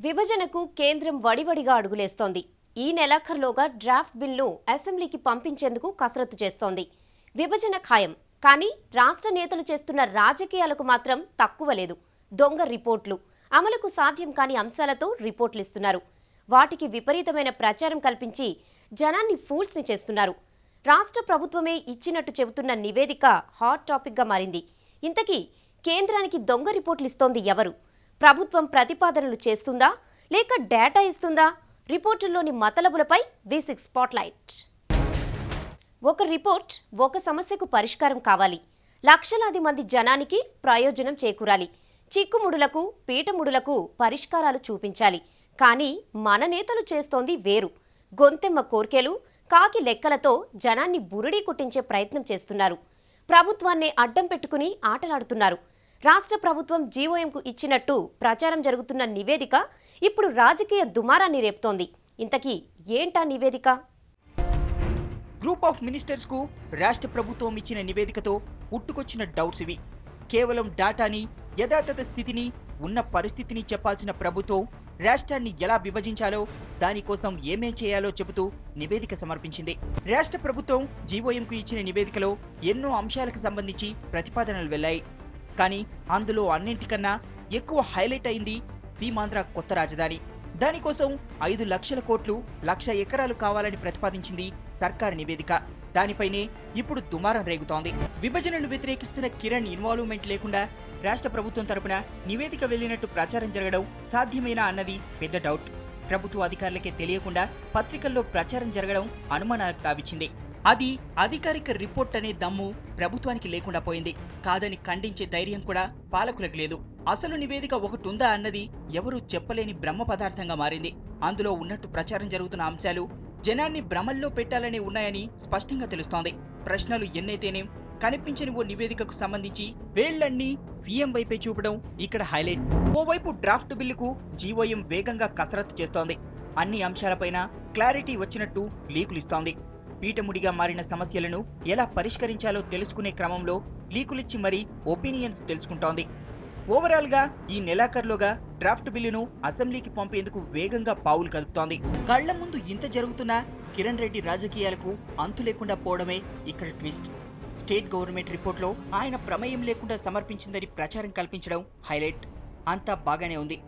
విభజనకు కేంద్రం వడివడిగా అడుగులేస్తోంది. ఈ నెలాఖరులోగా డ్రాఫ్ట్ బిల్ను అసెంబ్లీకి పంపించేందుకు కసరత్తు చేస్తోంది. విభజన ఖాయం, కానీ రాష్ట్ర నేతలు చేస్తున్న రాజకీయాలకు మాత్రం తక్కువ లేదు. దొంగ రిపోర్ట్లు, అమలుకు సాధ్యం కాని అంశాలతో రిపోర్ట్లు ఇస్తున్నారు. వాటికి విపరీతమైన ప్రచారం కల్పించి జనాన్ని ఫూల్స్ని చేస్తున్నారు. రాష్ట్ర ప్రభుత్వమే ఇచ్చినట్టు చెబుతున్న నివేదిక హాట్ టాపిక్గా మారింది. ఇంతకీ కేంద్రానికి దొంగ రిపోర్ట్లు ఇస్తోంది ఎవరు? ప్రభుత్వం ప్రతిపాదనలు చేస్తుందా లేక డేటా ఇస్తుందా? రిపోర్టుల్లోని మతలబులపై V6 స్పాట్లైట్. ఒక రిపోర్ట్ ఒక సమస్యకు పరిష్కారం కావాలి, లక్షలాది మంది జనానికి ప్రయోజనం చేకూరాలి, చిక్కుముడులకు పీటముడులకు పరిష్కారాలు చూపించాలి. కానీ మన నేతలు చేస్తోంది వేరు. గొంతెమ్మ కోర్కెలు, కాకి లెక్కలతో జనాన్ని బురిడీ కొట్టించే ప్రయత్నం చేస్తున్నారు. ప్రభుత్వాన్నే అడ్డం పెట్టుకుని ఆటలాడుతున్నారు. రాష్ట్ర ప్రభుత్వం జీఓఎంకు ఇచ్చినట్టు ప్రచారం జరుగుతున్న నివేదిక ఇప్పుడు రాజకీయ దుమారాన్ని రేపుతోంది. ఇంతకీ ఏంటా నివేదిక? గ్రూప్ ఆఫ్ మినిస్టర్స్ కు రాష్ట్ర ప్రభుత్వం ఇచ్చిన నివేదికతో పుట్టుకొచ్చిన డౌట్స్ ఇవి. కేవలం డాటాని, యథాతథ స్థితిని, ఉన్న పరిస్థితిని చెప్పాల్సిన ప్రభుత్వం రాష్ట్రాన్ని ఎలా విభజించాలో, దానికోసం ఏమేం చేయాలో చెబుతూ నివేదిక సమర్పించింది. రాష్ట్ర ప్రభుత్వం జీఓఎంకు ఇచ్చిన నివేదికలో ఎన్నో అంశాలకు సంబంధించి ప్రతిపాదనలు వెళ్లాయి. కానీ అందులో అన్నింటికన్నా ఎక్కువ హైలైట్ అయింది సీమాంధ్ర కొత్త రాజధాని. దానికోసం 5 లక్షల కోట్లు, 1,00,000 ఎకరాలు కావాలని ప్రతిపాదించింది సర్కారు నివేదిక. దానిపైనే ఇప్పుడు దుమారం రేగుతోంది. విభజనను వ్యతిరేకిస్తున్న కిరణ్ ఇన్వాల్వ్మెంట్ లేకుండా రాష్ట్ర ప్రభుత్వం తరపున నివేదిక వెళ్లినట్టు ప్రచారం జరగడం సాధ్యమేనా అన్నది పెద్ద డౌట్. ప్రభుత్వ అధికారులకే తెలియకుండా పత్రికల్లో ప్రచారం జరగడం అనుమానాలకు తావిచ్చింది. అది అధికారిక రిపోర్ట్ అనే దమ్ము ప్రభుత్వానికి లేకుండా పోయింది. కాదని ఖండించే ధైర్యం కూడా పాలకులకు లేదు. అసలు నివేదిక ఒకటి ఉందా అన్నది ఎవరూ చెప్పలేని బ్రహ్మ పదార్థంగా మారింది. అందులో ఉన్నట్టు ప్రచారం జరుగుతున్న అంశాలు జనాన్ని భ్రమల్లో పెట్టాలనే ఉన్నాయని స్పష్టంగా తెలుస్తోంది. ప్రశ్నలు ఎన్నైతేనే కనిపించని ఓ నివేదికకు సంబంధించి వేళ్లన్నీ సీఎం వైపే చూపడం ఇక్కడ హైలైట్. ఓవైపు డ్రాఫ్ట్ బిల్లుకు జీఓఎం వేగంగా కసరత్తు చేస్తోంది. అన్ని అంశాలపైన క్లారిటీ వచ్చినట్టు లీకులిస్తోంది. పీటముడిగా మారిన సమస్యలను ఎలా పరిష్కరించాలో తెలుసుకునే క్రమంలో లీకులిచ్చి మరీ ఒపీనియన్స్ తెలుసుకుంటోంది. ఓవరాల్ గా ఈ నెలాఖరులోగా డ్రాఫ్ట్ బిల్లును అసెంబ్లీకి పంపేందుకు వేగంగా పావులు కదుపుతోంది. కళ్ల ముందు ఇంత జరుగుతున్నా కిరణ్ రెడ్డి రాజకీయాలకు అంతు లేకుండా పోవడమే ఇక్కడ ట్విస్ట్. స్టేట్ గవర్నమెంట్ రిపోర్ట్లో ఆయన ప్రమేయం లేకుండా సమర్పించిందని ప్రచారం కల్పించడం హైలైట్. అంతా బాగానే ఉంది.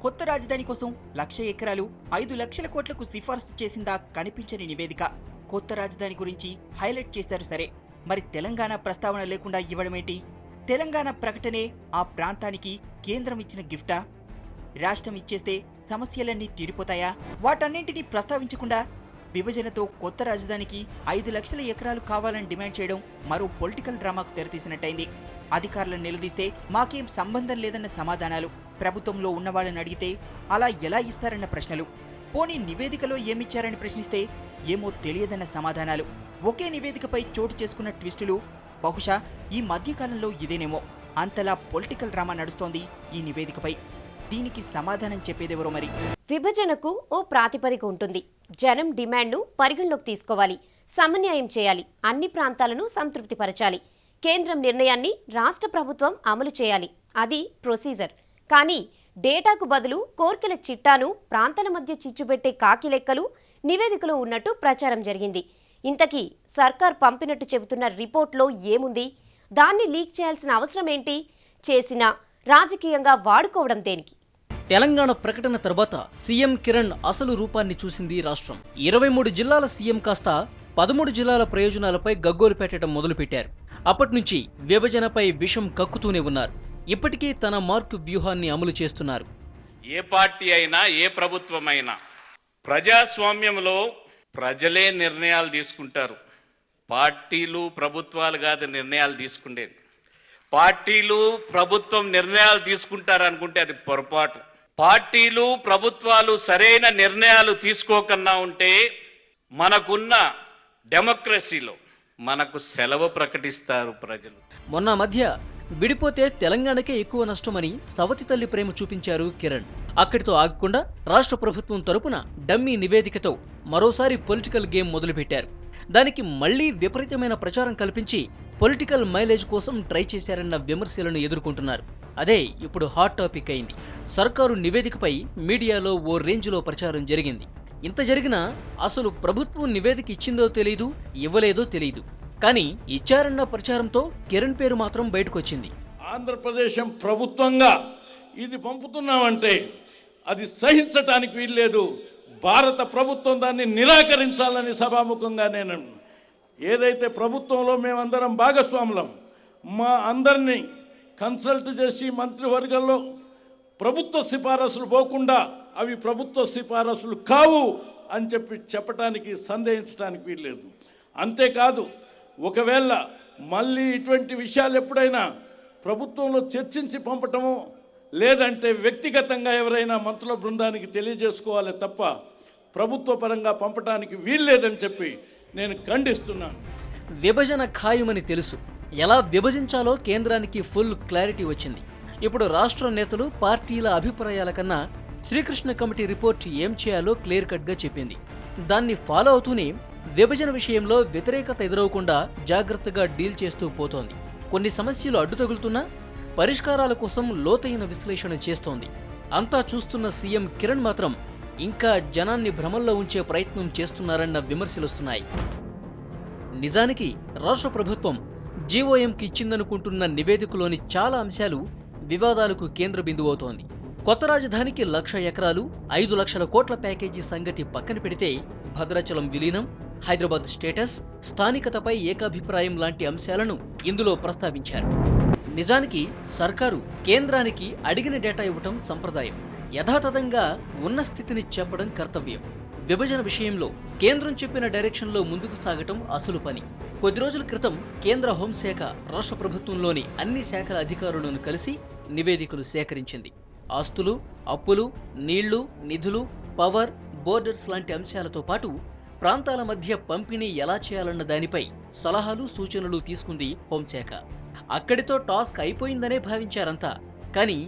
కొత్త రాజధాని కోసం 1,00,000 ఎకరాలు, 5 లక్షల కోట్లకు సిఫార్సు చేసిందా కనిపించని నివేదిక. కొత్త రాజధాని గురించి హైలైట్ చేశారు సరే, మరి తెలంగాణ ప్రస్తావన లేకుండా ఇవ్వడమేంటి? తెలంగాణ ప్రకటనే ఆ ప్రాంతానికి కేంద్రం ఇచ్చిన గిఫ్టా? రాష్ట్రం ఇచ్చేస్తే సమస్యలన్నీ తీరిపోతాయా? వాటన్నింటినీ ప్రస్తావించకుండా విభజనతో కొత్త రాజధానికి 5 లక్షల ఎకరాలు కావాలని డిమాండ్ చేయడం మరో పొలిటికల్ డ్రామాకు తెరతీసినట్టయింది. అధికారులను నిలదీస్తే మాకేం సంబంధం లేదన్న సమాధానాలు, ప్రభుత్వంలో ఉన్నవాళ్ళని అడిగితే అలా ఎలా ఇస్తారన్న ప్రశ్నలు, పోనీ నివేదికలో ఏమిచ్చారని ప్రశ్నిస్తే ఏమో తెలియదన్న సమాధానాలు, ఒకే నివేదికపై చోటు చేసుకున్న ట్విస్టులు. బహుశా ఈ మధ్యకాలంలో ఇదేనేమో. అంతలా పొలిటికల్ డ్రామా నడుస్తోంది ఈ నివేదికపై. దీనికి సమాధానం చెప్పేదెవరో మరి. విభజనకు ఓ ప్రాతిపదిక ఉంటుంది. జనం డిమాండ్ను పరిగణలోకి తీసుకోవాలి, సమన్వయం చేయాలి, అన్ని ప్రాంతాలను సంతృప్తిపరచాలి. కేంద్రం నిర్ణయాన్ని రాష్ట్ర ప్రభుత్వం అమలు చేయాలి. అది ప్రొసీజర్. కానీ డేటాకు బదులు కోర్కెల చిట్టాను, ప్రాంతాల మధ్య చిచ్చుపెట్టే కాకి లెక్కలు నివేదికలో ఉన్నట్టు ప్రచారం జరిగింది. ఇంతకీ సర్కార్ పంపినట్టు చెబుతున్న రిపోర్ట్లో ఏముంది? దాన్ని లీక్ చేయాల్సిన అవసరం ఏంటి? చేసినా రాజకీయంగా వాడుకోవడం దేనికి? తెలంగాణ ప్రకటన తర్వాత సీఎం కిరణ్ అసలు రూపాన్ని చూసింది రాష్ట్రం. 23 జిల్లాల సీఎం కాస్త 13 జిల్లాల ప్రయోజనాలపై గగ్గోలు పెట్టడం మొదలుపెట్టారు. అప్పటి నుంచి విభజనపై విషం కక్కుతూనే ఉన్నారు. ఇప్పటికీ తన మార్కు వ్యూహాన్ని అమలు చేస్తున్నారు. ఏ పార్టీ అయినా, ఏ ప్రభుత్వం అయినా ప్రజాస్వామ్యంలో ప్రజలే నిర్ణయాలు తీసుకుంటారు. పార్టీలు, ప్రభుత్వాలు కాదు నిర్ణయాలు తీసుకునేది. పార్టీలు, ప్రభుత్వం నిర్ణయాలు తీసుకుంటారు అనుకుంటే అది పొరపాటు. పార్టీలు, ప్రభుత్వాలు సరైన నిర్ణయాలు తీసుకోకన్నా ఉంటే మనకున్న డెమోక్రసీలో మనకు సెలవు ప్రకటిస్తారు ప్రజలు. మొన్న మధ్య విడిపోతే తెలంగాణకే ఎక్కువ నష్టమని సవతి తల్లి ప్రేమ చూపించారు కిరణ్. అక్కడితో ఆగకుండా రాష్ట్ర ప్రభుత్వం తరపున డమ్మీ నివేదికతో మరోసారి పొలిటికల్ గేమ్ మొదలుపెట్టారు. దానికి మళ్లీ విపరీతమైన ప్రచారం కల్పించి పొలిటికల్ మైలేజ్ కోసం ట్రై చేశారన్న విమర్శలను ఎదుర్కొంటున్నారు. అదే ఇప్పుడు హాట్ టాపిక్ అయింది. సర్కారు నివేదికపై మీడియాలో ఓ రేంజ్లో ప్రచారం జరిగింది. ఇంత జరిగినా అసలు ప్రభుత్వం నివేదిక ఇచ్చిందో తెలీదు, ఇవ్వలేదో తెలీదు. కానీ ఇచ్చారన్న ప్రచారంతో కిరణ్ పేరు మాత్రం బయటకొచ్చింది. ఆంధ్రప్రదేశ్ ప్రభుత్వంగా ఇది పంపుతున్నామంటే అది సహించటానికి వీల్లేదు. భారత ప్రభుత్వం దాన్ని నిరాకరించాలని సభాముఖంగా నేను ఏదైతే ప్రభుత్వంలో మేమందరం భాగస్వాములం, మా అందరినీ కన్సల్ట్ చేసి మంత్రివర్గంలో ప్రభుత్వ సిఫారసులు పోకుండా అవి ప్రభుత్వ సిఫారసులు కావు అని చెప్పటానికి సందేహించడానికి వీల్లేదు. అంతేకాదు, ఒకవేళ మళ్ళీ ఇటువంటి విషయాలు ఎప్పుడైనా ప్రభుత్వంలో చర్చించి పంపటము లేదంటే వ్యక్తిగతంగా ఎవరైనా మంత్రుల బృందానికి తెలియజేసుకోవాలి తప్ప ప్రభుత్వ పరంగా పంపటానికి వీల్లేదని చెప్పి నేను ఖండిస్తున్నాను. విభజన ఖాయమని తెలుసు, ఎలా విభజించాలో కేంద్రానికి ఫుల్ క్లారిటీ వచ్చింది. ఇప్పుడు రాష్ట్ర నేతలు పార్టీల అభిప్రాయాల కన్నా శ్రీకృష్ణ కమిటీ రిపోర్ట్ ఏం చేయాలో క్లియర్ కట్గా చెప్పింది. దాన్ని ఫాలో అవుతూనే విభజన విషయంలో వ్యతిరేకత ఎదురవకుండా జాగ్రత్తగా డీల్ చేస్తూ పోతోంది. కొన్ని సమస్యలు అడ్డు తగులుతున్నా పరిష్కారాల కోసం లోతైన విశ్లేషణ చేస్తోంది. అంతా చూస్తున్న సీఎం కిరణ్ మాత్రం ఇంకా జనాన్ని భ్రమల్లో ఉంచే ప్రయత్నం చేస్తున్నారన్న విమర్శలొస్తున్నాయి. నిజానికి రాష్ట్ర ప్రభుత్వం జీఓఎంకి ఇచ్చిందనుకుంటున్న నివేదికలోని చాలా అంశాలు వివాదాలకు కేంద్ర బిందువవుతోంది. కొత్త రాజధానికి 1,00,000 ఎకరాలు, 5 లక్షల కోట్ల ప్యాకేజీ సంగతి పక్కన పెడితే భద్రాచలం విలీనం, హైదరాబాద్ స్టేటస్, స్థానికతపై ఏకాభిప్రాయం లాంటి అంశాలను ఇందులో ప్రస్తావించారు. నిజానికి సర్కారు కేంద్రానికి అడిగిన డేటా ఇవ్వటం సంప్రదాయం, యథాతథంగా ఉన్న స్థితిని చెప్పడం కర్తవ్యం. విభజన విషయంలో కేంద్రం చెప్పిన డైరెక్షన్లో ముందుకు సాగటం అసలు పని. కొద్ది రోజుల క్రితం కేంద్ర హోంశాఖ రాష్ట్ర ప్రభుత్వంలోని అన్ని శాఖల అధికారులను కలిసి నివేదికలు సేకరించింది. ఆస్తులు, అప్పులు, నీళ్లు, నిధులు, పవర్, బోర్డర్స్ లాంటి అంశాలతో పాటు ప్రాంతాల మధ్య పంపిణీ ఎలా చేయాలన్న దానిపై సలహాలు, సూచనలు తీసుకుంది హోంశాఖ. అక్కడితో టాస్క్ అయిపోయిందనే భావించారంతా. కానీ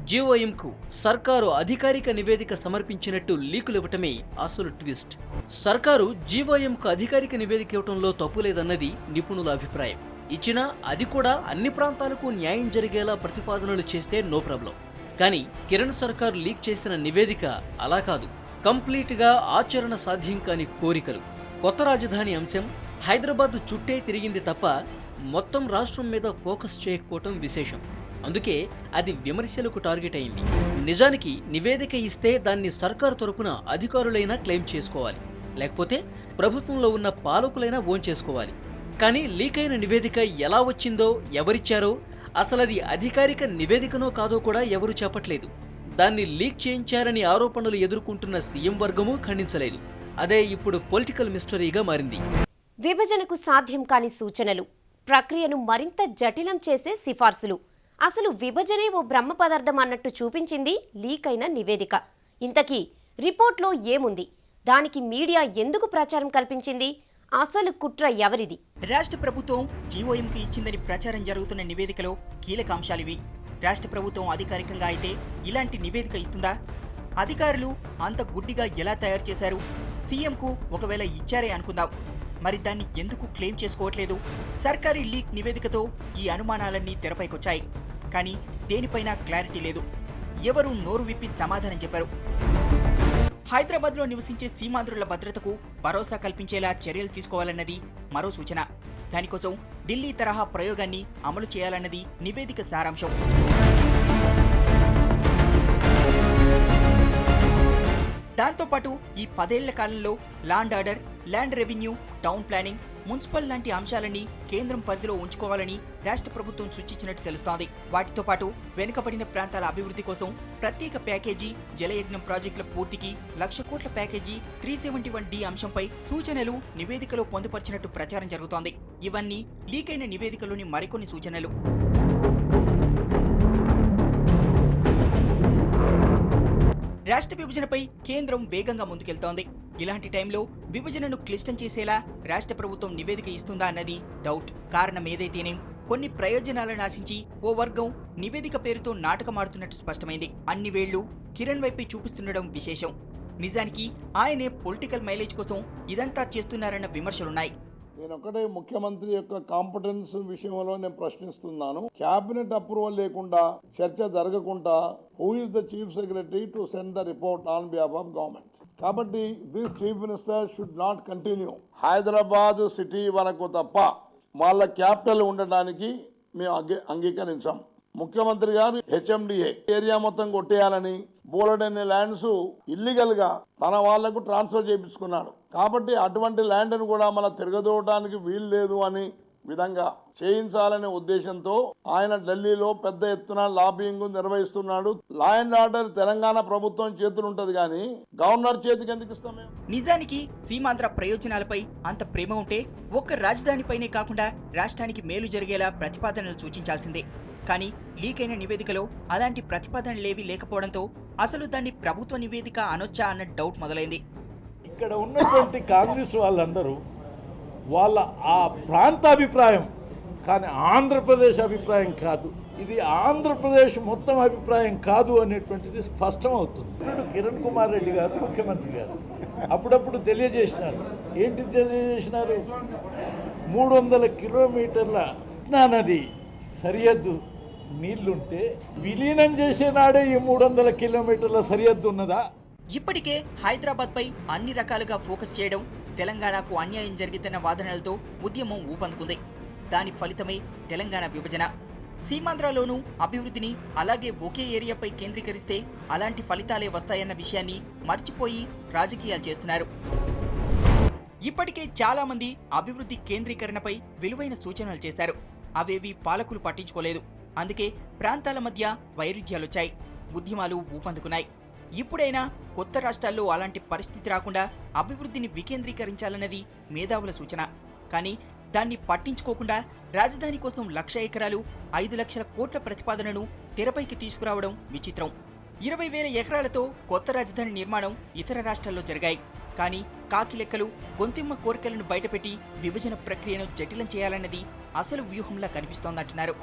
జీఓఎంకు సర్కారు అధికారిక నివేదిక సమర్పించినట్టు లీకులివ్వటమే అసలు ట్విస్ట్. సర్కారు జీఓఎంకు అధికారిక నివేదిక ఇవ్వటంలో తప్పులేదన్నది నిపుణుల అభిప్రాయం. ఇచ్చినా అది కూడా అన్ని ప్రాంతాలకు న్యాయం జరిగేలా ప్రతిపాదనలు చేస్తే నో ప్రాబ్లం. కానీ కిరణ్ సర్కార్ లీక్ చేసిన నివేదిక అలా కాదు. కంప్లీట్గా ఆచరణ సాధ్యం కాని కోరికలు. కొత్త రాజధాని అంశం హైదరాబాద్ చుట్టే తిరిగింది తప్ప మొత్తం రాష్ట్రం మీద ఫోకస్ చేయకపోవటం విశేషం. అందుకే అది విమర్శలకు టార్గెట్ అయింది. నిజానికి నివేదిక ఇస్తే దాన్ని సర్కారు తరపున అధికారులైనా క్లెయిమ్ చేసుకోవాలి, లేకపోతే ప్రభుత్వంలో ఉన్న పాలకులైనా ఓన్ చేసుకోవాలి. కానీ లీక్ అయిన నివేదిక ఎలా వచ్చిందో, ఎవరిచ్చారో, అసలది అధికారిక నివేదికనో కాదో కూడా ఎవరూ చెప్పట్లేదు. దాన్ని లీక్ చేయించారని ఆరోపణలు ఎదుర్కొంటున్న సీఎం వర్గమూ ఖండించలేదు. అదే ఇప్పుడు పొలిటికల్ మిస్టరీగా మారింది. విభజనకు సాధ్యం కాని సూచనలు, ప్రక్రియను మరింత జటిలం చేసే సిఫార్సులు, అసలు విభజనే ఓ బ్రహ్మ పదార్థం అన్నట్టు చూపించింది లీక్ అయిన నివేదిక. ఇంతకీ రిపోర్ట్లో ఏముంది? దానికి మీడియా ఎందుకు ప్రచారం కల్పించింది? అసలు కుట్ర ఎవరిది? రాష్ట్ర ప్రభుత్వం జీఓఎంకి ఇచ్చిందని ప్రచారం జరుగుతున్న నివేదికలో కీలక అంశాలివి. రాష్ట్ర ప్రభుత్వం అధికారికంగా అయితే ఇలాంటి నివేదిక ఇస్తుందా? అధికారులు అంత గుడ్డిగా ఎలా తయారు చేశారు? సీఎంకు ఒకవేళ ఇచ్చారే అనుకుందాం, మరి దాన్ని ఎందుకు క్లెయిమ్ చేసుకోవట్లేదు? సర్కారీ లీక్ నివేదికతో ఈ అనుమానాలన్నీ తెరపైకొచ్చాయి. కానీ దేనిపైన క్లారిటీ లేదు. ఎవరు నోరు విప్పి సమాధానం చెప్పారు? హైదరాబాద్లో నివసించే సీమాంధ్రుల భద్రతకు భరోసా కల్పించేలా చర్యలు తీసుకోవాలన్నది మరో సూచన. దానికోసం ఢిల్లీ తరహా ప్రయోగాన్ని అమలు చేయాలన్నది నివేదిక సారాంశం. దాంతోపాటు ఈ 10 ఏళ్ల కాలంలో land order, land revenue, town planning, municipal లాంటి అంశాలన్నీ కేంద్రం పరిధిలో ఉంచుకోవాలని రాష్ట్ర ప్రభుత్వం సూచించినట్టు తెలుస్తోంది. వాటితో పాటు వెనుకబడిన ప్రాంతాల అభివృద్ధి కోసం ప్రత్యేక ప్యాకేజీ, జలయజ్ఞం ప్రాజెక్టుల పూర్తికి 1,00,000 కోట్ల ప్యాకేజీ, 371D అంశంపై సూచనలు నివేదికలో పొందుపరిచినట్టు ప్రచారం జరుగుతోంది. ఇవన్నీ లీక్ అయిన నివేదికలోని మరికొన్ని సూచనలు. రాష్ట్ర విభజనపై కేంద్రం వేగంగా ముందుకెళ్తోంది. ఇలాంటి టైంలో విభజనను క్లిష్టం చేసేలా రాష్ట్ర ప్రభుత్వం నివేదిక ఇస్తుందా అన్నది డౌట్. కారణం ఏదైతేనేం కొన్ని ప్రయోజనాలను ఆశించి ఓ వర్గం నివేదిక పేరుతో నాటకమాడుతున్నట్టు స్పష్టమైంది. అన్ని వేళ్లు కిరణ్ వైపే చూపిస్తుండడం విశేషం. నిజానికి ఆయనే పొలిటికల్ మైలేజ్ కోసం ఇదంతా చేస్తున్నారన్న విమర్శలున్నాయి. నేను ఒకటే ముఖ్యమంత్రి యొక్క కాంపిటెన్స్ విషయంలో నేను ప్రశ్నిస్తున్నాను. క్యాబినెట్ అప్రూవల్ లేకుండా చర్చ జరగకుండా who is the chief secretary to send the report on behalf of government? కాబట్టి this chief minister should not continue. Hyderabad city వరకు తప్ప వాళ్ళ క్యాపిటల్ ఉండడానికి మేము అంగీకరించాం. ముఖ్యమంత్రి గారు హెచ్ఎండిఏ ఏరియా మొత్తం కొట్టేయాలని బోలెడన్ని ల్యాండ్స్ ఇల్లీగల్ గా తన వాళ్లకు ట్రాన్స్ఫర్ చేయించుకున్నాడు. కాబట్టి అటువంటి ల్యాండ్ను కూడా మన తిరగదోవడానికి వీలు లేదు అని విధంగా చేయించాలనే ఉద్దేశంతో ఆయన ఢిల్లీలో పెద్ద ఎత్తున లాబింగ్ నిర్వహిస్తున్నాడు. లా అండ్ ఆర్డర్ తెలంగాణ ప్రభుత్వం చేతులు ఉంటది కానీ గవర్నర్ చేతికి ఎందుకు ఇస్తాం? నిజానికి సీమాంధ్ర ప్రయోజనాలపై అంత ప్రేమ ఉంటే ఒక్క రాజధానిపైనే కాకుండా రాష్ట్రానికి మేలు జరిగేలా ప్రతిపాదనలు సూచించాల్సిందే. కానీ లీక్ అయిన నివేదికలో అలాంటి ప్రతిపాదనలేవీ లేకపోవడంతో అసలు దాన్ని ప్రభుత్వ నివేదిక అనొచ్చా అన్న డౌట్ మొదలైంది. ఇక్కడ ఉన్నటువంటి కాంగ్రెస్ వాళ్ళందరూ వాళ్ళ ఆ ప్రాంత అభిప్రాయం, కానీ ఆంధ్రప్రదేశ్ అభిప్రాయం కాదు, ఇది ఆంధ్రప్రదేశ్ మొత్తం అభిప్రాయం కాదు అనేటువంటిది స్పష్టమవుతుంది. ఇప్పుడు కిరణ్ కుమార్ రెడ్డి గారు ముఖ్యమంత్రి గారు అప్పుడప్పుడు తెలియజేసినారు. ఏంటి తెలియజేసినారు? 300 కిలోమీటర్ల కృష్ణా నది సరిహద్దు నీళ్లుంటే విలీనం చేసే నాడే ఈ 300 కిలోమీటర్ల సరిహద్దు ఉన్నదా? ఇప్పటికే హైదరాబాద్ పై అన్ని రకాలుగా ఫోకస్ చేయడం, తెలంగాణకు అన్యాయం జరిగితేన్న వాదనలతో ఉద్యమం ఊపందుకుంది. దాని ఫలితమే తెలంగాణ విభజన. సీమాంధ్రలోనూ అభివృద్ధిని అలాగే ఒకే ఏరియాపై కేంద్రీకరిస్తే అలాంటి ఫలితాలే వస్తాయన్న విషయాన్ని మర్చిపోయి రాజకీయాలు చేస్తున్నారు. ఇప్పటికే చాలా మంది అభివృద్ధి కేంద్రీకరణపై విలువైన సూచనలు చేశారు. అవేవి పాలకులు పట్టించుకోలేదు. అందుకే ప్రాంతాల మధ్య వైరుధ్యాలొచ్చాయి, ఉద్యమాలు ఊపందుకున్నాయి. ఇప్పుడైనా కొత్త రాష్ట్రాల్లో అలాంటి పరిస్థితి రాకుండా అభివృద్ధిని వికేంద్రీకరించాలన్నది మేధావుల సూచన. కానీ దాన్ని పట్టించుకోకుండా రాజధాని కోసం 1,00,000 ఎకరాలు 5 లక్షల కోట్ల ప్రతిపాదనను తెరపైకి తీసుకురావడం విచిత్రం. 20,000 ఎకరాలతో కొత్త రాజధాని నిర్మాణం ఇతర రాష్ట్రాల్లో జరిగాయి. కానీ కాకి లెక్కలు, గొంతెమ్మ కోరికలను బయటపెట్టి విభజన ప్రక్రియను జటిలం చేయాలన్నది అసలు వ్యూహంలా కనిపిస్తోందంటున్నారు.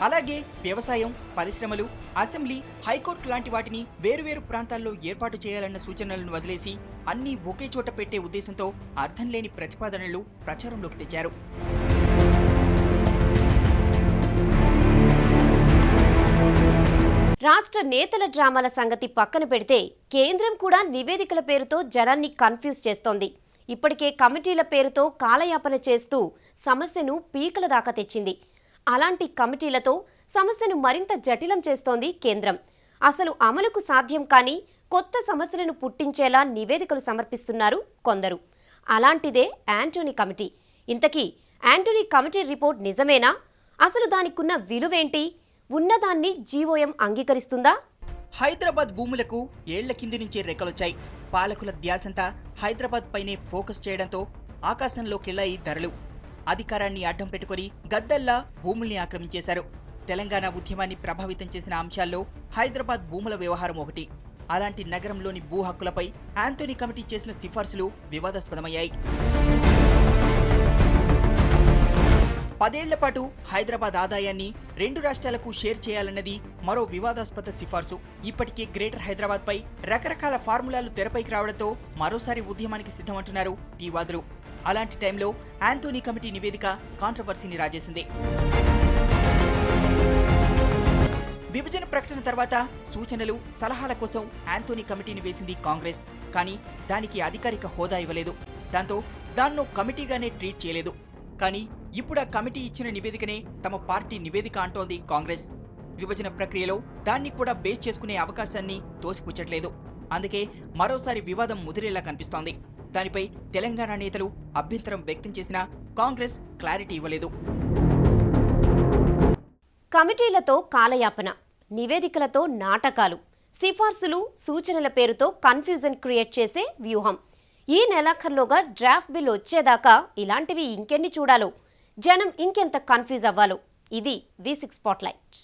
అలాగే వ్యవసాయం, పరిశ్రమలు, అసెంబ్లీ, హైకోర్టు లాంటి వాటిని వేరువేరు ప్రాంతాల్లో ఏర్పాటు చేయాలన్న సూచనలను వదిలేసి అన్నీ ఒకే చోట పెట్టే ఉద్దేశంతో అర్థం లేని ప్రతిపాదనలు ప్రచారంలోకి తెచ్చారు. రాష్ట్ర నేతల డ్రామాల సంగతి పక్కన పెడితే కేంద్రం కూడా నివేదికల పేరుతో జనాన్ని కన్ఫ్యూజ్ చేస్తోంది. ఇప్పటికే కమిటీల పేరుతో కాలయాపన చేస్తూ సమస్యను పీకల దాకా తెచ్చింది. అలాంటి కమిటీలతో సమస్యను మరింత జటిలం చేస్తోంది కేంద్రం. అసలు అమలుకు సాధ్యం కాని కొత్త సమస్యలను పుట్టించేలా నివేదికలు సమర్పిస్తున్నారు కొందరు. అలాంటిదే యాంటోనీ కమిటీ. ఇంతకీ యాంటోనీ కమిటీ రిపోర్ట్ నిజమేనా? అసలు దానికున్న విలువేంటి? ఉన్నదాన్ని జీవోఎం అంగీకరిస్తుందా? హైదరాబాద్ భూములకు ఏళ్ల కింది నుంచే రెక్కలొచ్చాయి. పాలకుల ధ్యాసంతా హైదరాబాద్ పైనే ఫోకస్ చేయడంతో ఆకాశంలోకెళ్లాయి ధరలు. అధికారాన్ని అడ్డం పెట్టుకుని గద్దల్లా భూముల్ని ఆక్రమించేశారు. తెలంగాణ ఉద్యమాన్ని ప్రభావితం చేసిన అంశాల్లో హైదరాబాద్ భూముల వ్యవహారం ఒకటి. అలాంటి నగరంలోని భూ హక్కులపై యాంటోనీ కమిటీ చేసిన సిఫార్సులు వివాదాస్పదమయ్యాయి. 10 ఏళ్ల పాటు హైదరాబాద్ ఆదాయాన్ని 2 రాష్ట్రాలకు షేర్ చేయాలన్నది మరో వివాదాస్పద సిఫార్సు. ఇప్పటికే గ్రేటర్ హైదరాబాద్ పై రకరకాల ఫార్ములాలు తెరపైకి రావడంతో మరోసారి ఉద్యమానికి సిద్ధమంటున్నారు టీవాదులు. అలాంటి టైంలో యాంటోనీ కమిటీ నివేదిక కాంట్రవర్సీని రాజేసింది. విభజన ప్రకటన తర్వాత సూచనలు, సలహాల కోసం యాంటోనీ కమిటీని వేసింది కాంగ్రెస్. కానీ దానికి అధికారిక హోదా ఇవ్వలేదు. దాంతో దాన్నో కమిటీగానే ట్రీట్ చేయలేదు. కానీ ఇప్పుడు ఆ కమిటీ ఇచ్చిన నివేదికనే తమ పార్టీ నివేదిక అంటోంది కాంగ్రెస్. విభజన ప్రక్రియలో దాన్ని కూడా బేస్ చేసుకునే అవకాశాన్ని తోసిపుచ్చట్లేదు. అందుకే మరోసారి వివాదం ముదిరేలా కనిపిస్తోంది. దానిపై తెలంగాణ నేతలు అభ్యంతరం వ్యక్తం చేసినా కాంగ్రెస్ క్లారిటీ ఇవ్వలేదు. కమిటీలతో కాలయాపన, నివేదికలతో నాటకాలు, సిఫార్సులు, సూచనల పేరుతో కన్ఫ్యూజన్ క్రియేట్ చేసే వ్యూహం. ఈ నెలాఖరులోగా డ్రాఫ్ట్ బిల్ వచ్చేదాకా ఇలాంటివి ఇంకెన్ని చూడాలో, జనం ఇంకెంత కన్ఫ్యూజ్ అవ్వాలో. ఇది V6 స్పాట్లైట్.